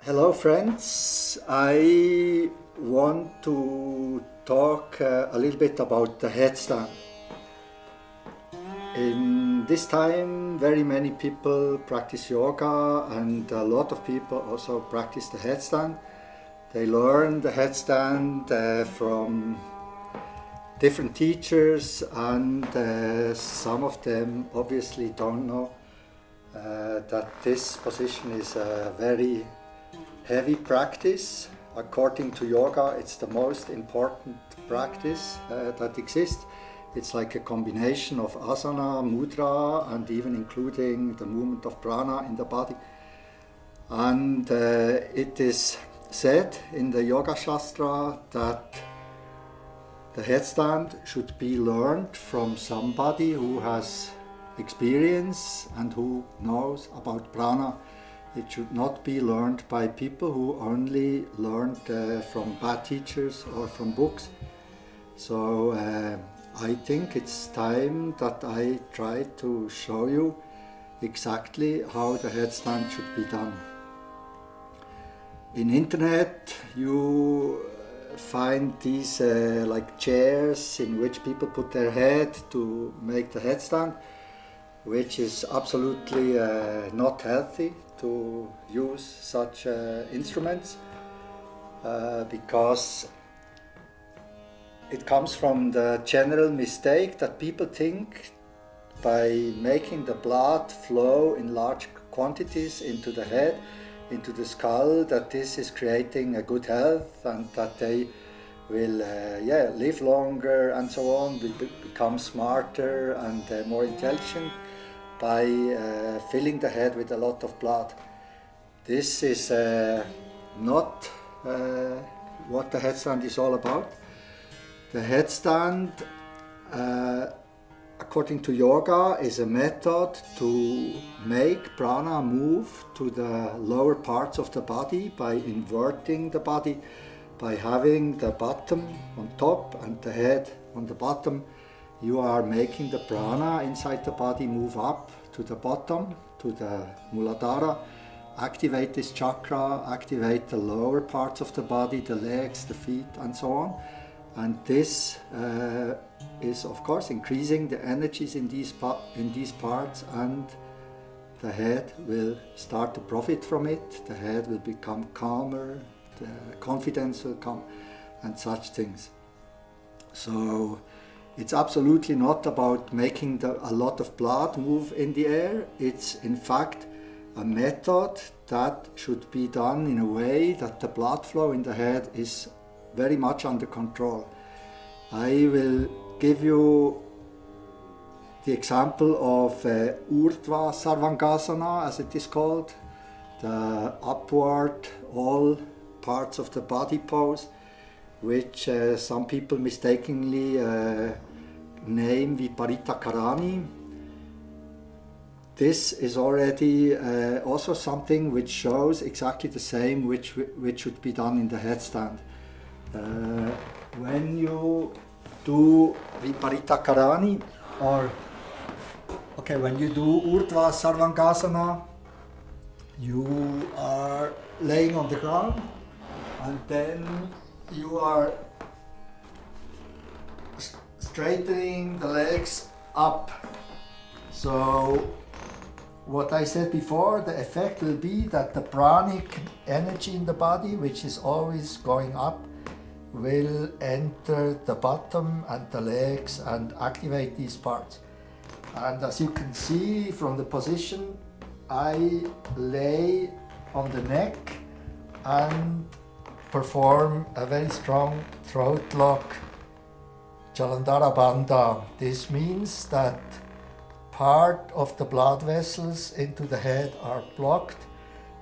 Hello friends, I want to talk a little bit about the headstand. In this time very many people practice yoga and a lot of people also practice the headstand. They learn the headstand from different teachers and some of them obviously don't know that this position is a very heavy practice. According to yoga, it's the most important practice that exists. It's like a combination of asana, mudra, and even including the movement of prana in the body. And it is said in the Yoga Shastra that the headstand should be learned from somebody who has experience and who knows about prana. It should not be learned by people who only learned from bad teachers or from books. So I think it's time that I try to show you exactly how the headstand should be done. In internet you find these like chairs in which people put their head to make the headstand, which is absolutely not healthy to use such instruments because it comes from the general mistake that people think by making the blood flow in large quantities into the head, into the skull, that this is creating a good health and that they will live longer and so on, will become smarter and more intelligent by filling the head with a lot of blood. This is not what the headstand is all about. The headstand, according to yoga, is a method to make prana move to the lower parts of the body by inverting the body, by having the bottom on top and the head on the bottom. You are making the prana inside the body move up to the bottom, to the Muladhara, activate this chakra, activate the lower parts of the body, the legs, the feet and so on. And this is of course increasing the energies in these parts, and the head will start to profit from it. The head will become calmer, the confidence will come and such things. So it's absolutely not about making a lot of blood move in the air. It's in fact a method that should be done in a way that the blood flow in the head is very much under control. I will give you the example of Urdhva Sarvangasana, as it is called, the upward all parts of the body pose, which some people mistakenly name Viparita Karani. This is already also something which shows exactly the same which should be done in the headstand. When you do Viparita Karani, when you do Urdhva Sarvangasana, you are laying on the ground and then you are straightening the legs up. So what I said before, the effect will be that the pranic energy in the body, which is always going up, will enter the bottom and the legs and activate these parts. And as you can see from the position, I lay on the neck and perform a very strong throat lock, Jalandhara Bandha. This means that part of the blood vessels into the head are blocked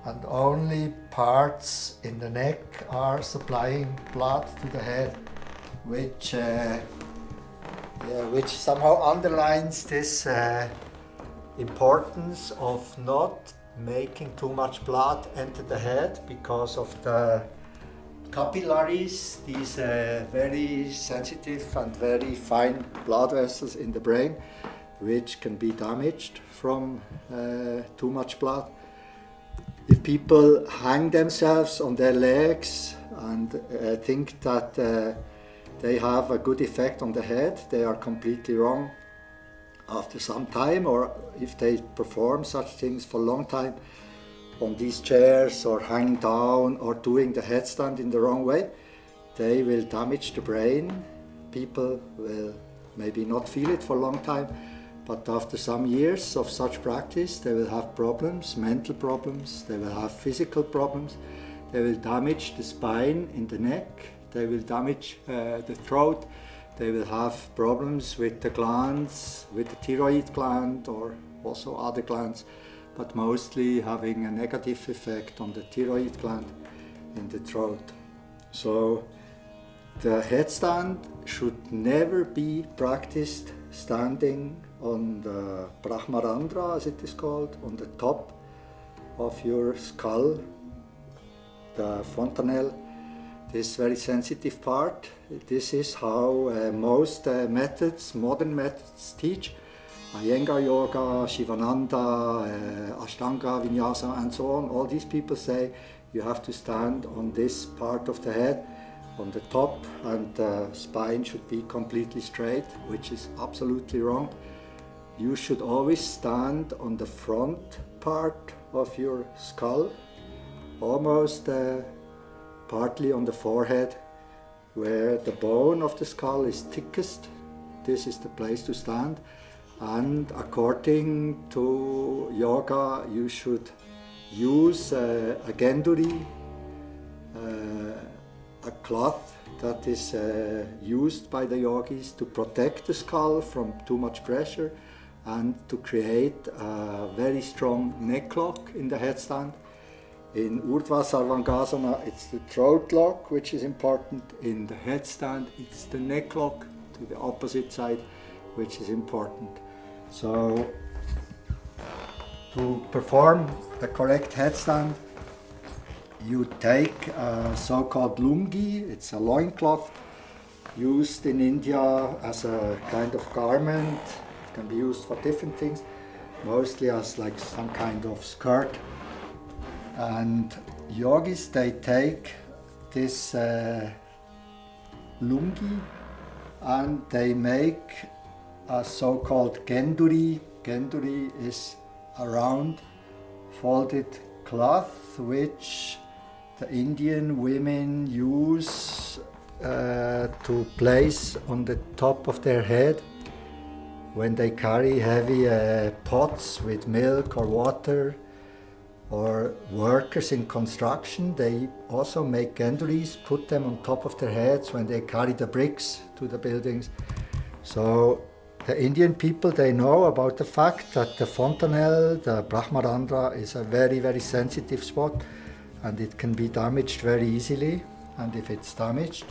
and only parts in the neck are supplying blood to the head, which somehow underlines this importance of not making too much blood enter the head because of the capillaries, these very sensitive and very fine blood vessels in the brain, which can be damaged from too much blood. if people hang themselves on their legs and think that they have a good effect on the head, they are completely wrong. After some time, or if they perform such things for a long time on these chairs or hanging down or doing the headstand in the wrong way, they will damage the brain. People will maybe not feel it for a long time, but after some years of such practice, they will have problems, mental problems, they will have physical problems, they will damage the spine in the neck, they will damage the throat, they will have problems with the glands, with the thyroid gland or also other glands, but mostly having a negative effect on the thyroid gland in the throat. So the headstand should never be practiced standing on the Brahmarandra, as it is called, on the top of your skull, the fontanelle, this very sensitive part. This is how most methods, modern methods, teach. Iyengar Yoga, Shivananda, Ashtanga, Vinyasa, and so on. All these people say you have to stand on this part of the head, on the top, and the spine should be completely straight, which is absolutely wrong. You should always stand on the front part of your skull, almost partly on the forehead, where the bone of the skull is thickest. This is the place to stand. And according to yoga, you should use a genduri, a cloth that is used by the yogis to protect the skull from too much pressure and to create a very strong neck lock in the headstand. In Urdhva Sarvangasana, it's the throat lock which is important. In the headstand, it's the neck lock to the opposite side which is important. So, to perform the correct headstand, you take a so-called lungi, it's a loincloth used in India as a kind of garment. It can be used for different things, mostly as like some kind of skirt. And yogis, they take this lungi and they make a so-called genduri. Genduri is a round folded cloth which the Indian women use to place on the top of their head when they carry heavy pots with milk or water, or workers in construction. They also make genduris, put them on top of their heads when they carry the bricks to the buildings. So the Indian people, they know about the fact that the fontanelle, the Brahmarandra, is a very, very sensitive spot and it can be damaged very easily. And if it's damaged,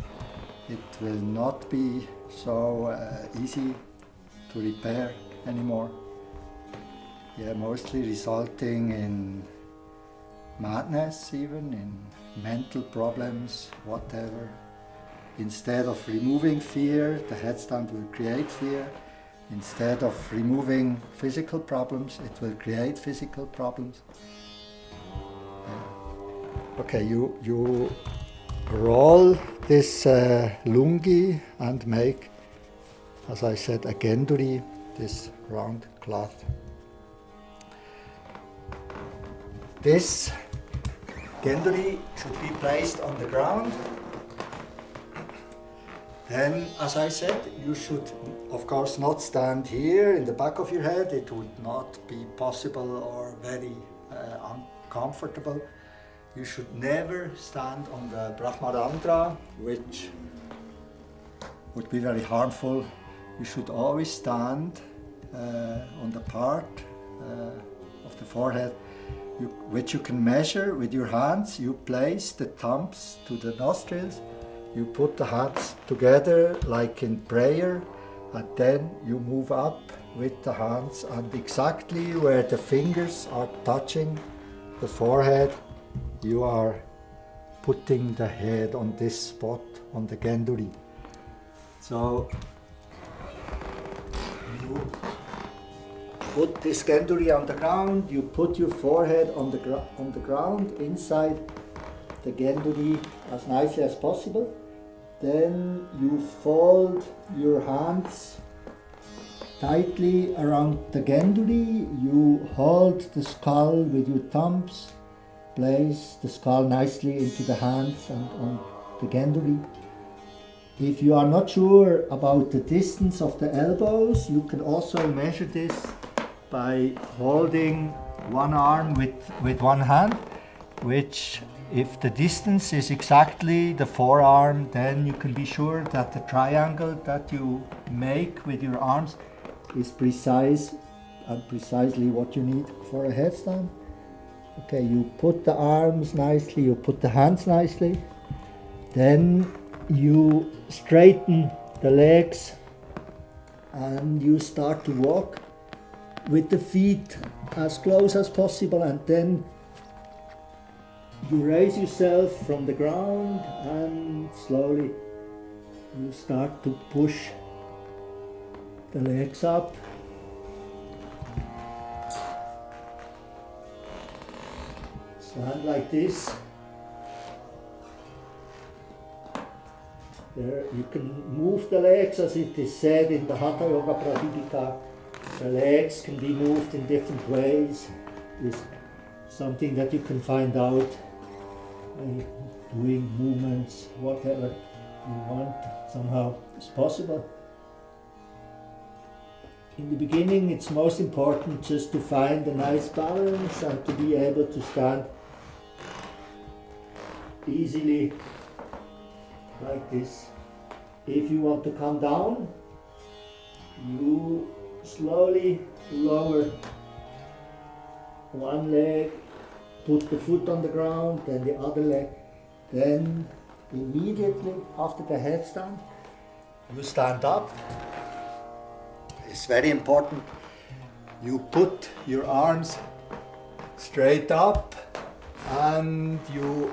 it will not be so easy to repair anymore. Yeah, mostly resulting in madness, even in mental problems, whatever. Instead of removing fear, the headstand will create fear. Instead of removing physical problems, it will create physical problems. Okay, you roll this lungi and make, as I said, a genduri, this round cloth. This genduri should be placed on the ground. Then, as I said, you should, of course, not stand here in the back of your head. It would not be possible or very uncomfortable. You should never stand on the Brahmarandra, which would be very harmful. You should always stand on the part of the forehead which you can measure with your hands. You place the thumbs to the nostrils, you put the hands together like in prayer, and then you move up with the hands, and exactly where the fingers are touching the forehead, you are putting the head on this spot on the genduri. So you put this genduri on the ground, you put your forehead on the ground inside the genduri as nicely as possible. Then you fold your hands tightly around the genduri. You hold the skull with your thumbs. Place the skull nicely into the hands and on the genduri. If you are not sure about the distance of the elbows, you can also measure this by holding one arm with one hand, which if the distance is exactly the forearm, then you can be sure that the triangle that you make with your arms is precise and precisely what you need for a headstand. Okay, you put the arms nicely, you put the hands nicely, then you straighten the legs and you start to walk with the feet as close as possible, and then you raise yourself from the ground and slowly you start to push the legs up. Stand like this. There you can move the legs as it is said in the Hathayoga Pradipika. The legs can be moved in different ways. It's something that you can find out by doing movements, whatever you want, somehow is possible. In the beginning it's most important just to find a nice balance and to be able to stand easily like this. If you want to come down, you slowly lower one leg, put the foot on the ground, then the other leg, then immediately after the headstand you stand up. It's very important you put your arms straight up and you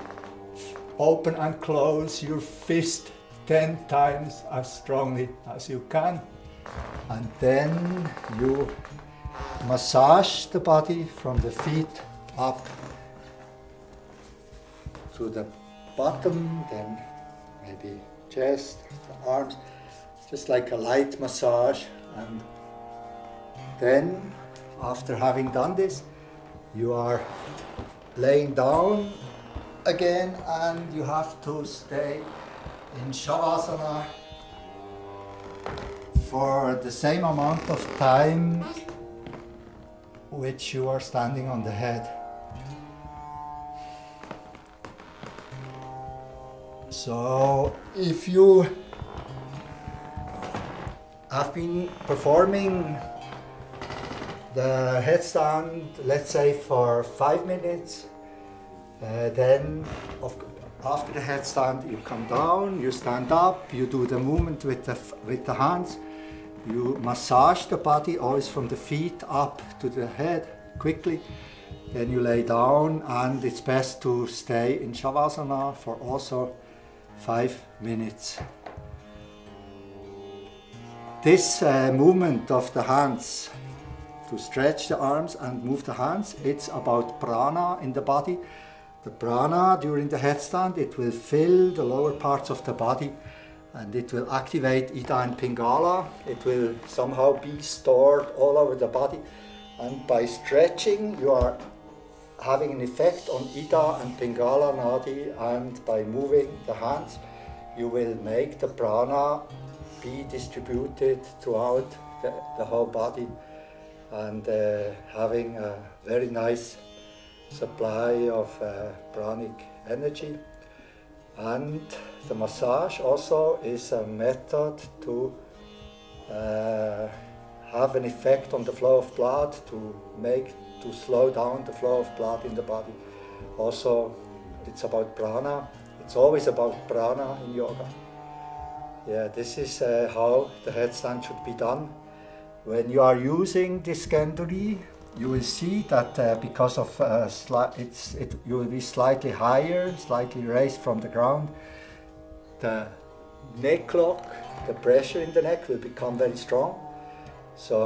open and close your fist 10 times as strongly as you can, and then you massage the body from the feet up to the bottom, then maybe chest, the arms, just like a light massage. And then after having done this, you are laying down again and you have to stay in Shavasana for the same amount of time which you are standing on the head. So if you have been performing the headstand, let's say for 5 minutes, then after the headstand you come down, you stand up, you do the movement with the hands, you massage the body always from the feet up to the head quickly, then you lay down, and it's best to stay in Shavasana for also 5 minutes. This movement of the hands, to stretch the arms and move the hands, it's about prana in the body. The prana during the headstand, it will fill the lower parts of the body and it will activate Ida and Pingala. It will somehow be stored all over the body, and by stretching you are having an effect on Ida and Pingala Nadi, and by moving the hands you will make the prana be distributed throughout the whole body, and having a very nice supply of pranic energy. And the massage also is a method to have an effect on the flow of blood, to slow down the flow of blood in the body. Also, it's about prana. It's always about prana in yoga. Yeah, this is how the headstand should be done. When you are using this genduri, you will see that because of you will be slightly higher, slightly raised from the ground. The neck lock, the pressure in the neck will become very strong. So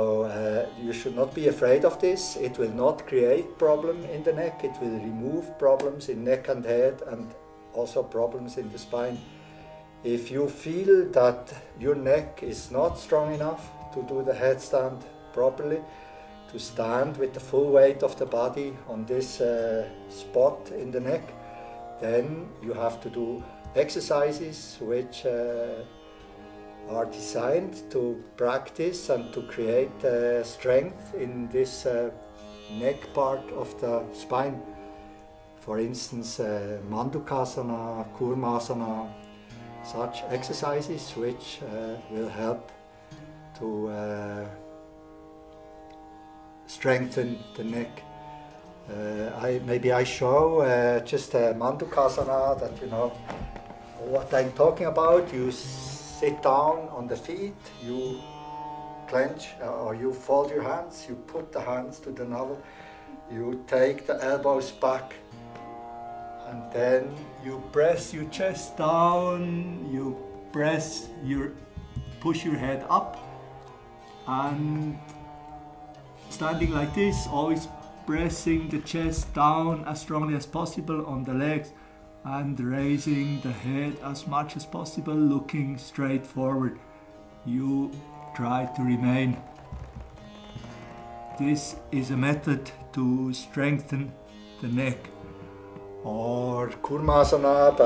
you should not be afraid of this. It will not create problem in the neck. It will remove problems in neck and head and also problems in the spine. If you feel that your neck is not strong enough to do the headstand properly, to stand with the full weight of the body on this spot in the neck, then you have to do exercises which are designed to practice and to create strength in this neck part of the spine. For instance, Mandukasana, Kurmasana, such exercises which will help to strengthen the neck. Maybe I show just a Mandukasana, that you know what I'm talking about. You sit down on the feet, you clench or you fold your hands, you put the hands to the navel, you take the elbows back, and then you press your chest down, you push your head up, and standing like this, always pressing the chest down as strongly as possible on the legs, and raising the head as much as possible, looking straight forward. You try to remain. This is a method to strengthen the neck. Or Kurmasana,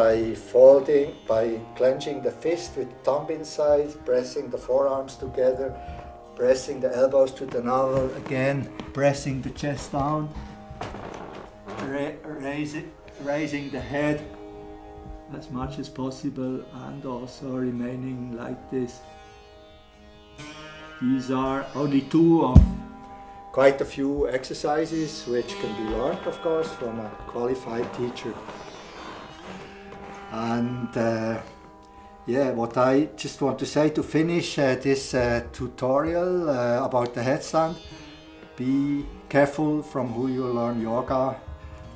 by clenching the fist with thumb inside, pressing the forearms together, pressing the elbows to the navel, again pressing the chest down, raising the head as much as possible, and also remaining like this. These are only two of quite a few exercises which can be learned, of course, from a qualified teacher. And what I just want to say to finish this tutorial about the headstand: be careful from who you learn yoga.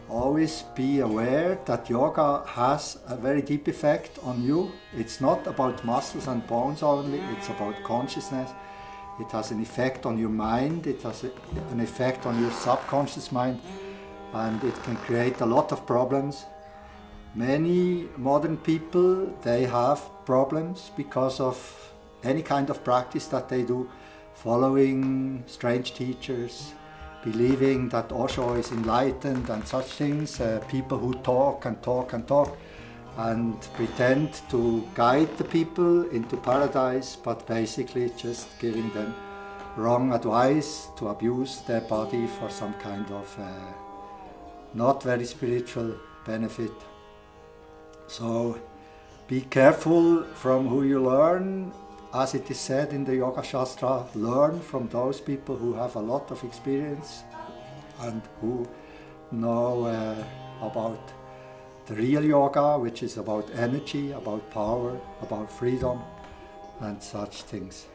Always be aware that yoga has a very deep effect on you. It's not about muscles and bones only, it's about consciousness. It has an effect on your mind, it has an effect on your subconscious mind, and it can create a lot of problems. Many modern people, they have problems because of any kind of practice that they do, following strange teachers, believing that Osho is enlightened and such things, people who talk and talk and talk and pretend to guide the people into paradise, but basically just giving them wrong advice to abuse their body for some kind of not very spiritual benefit. So be careful from who you learn. As it is said in the Yoga Shastra, learn from those people who have a lot of experience and who know about the real yoga, which is about energy, about power, about freedom and such things.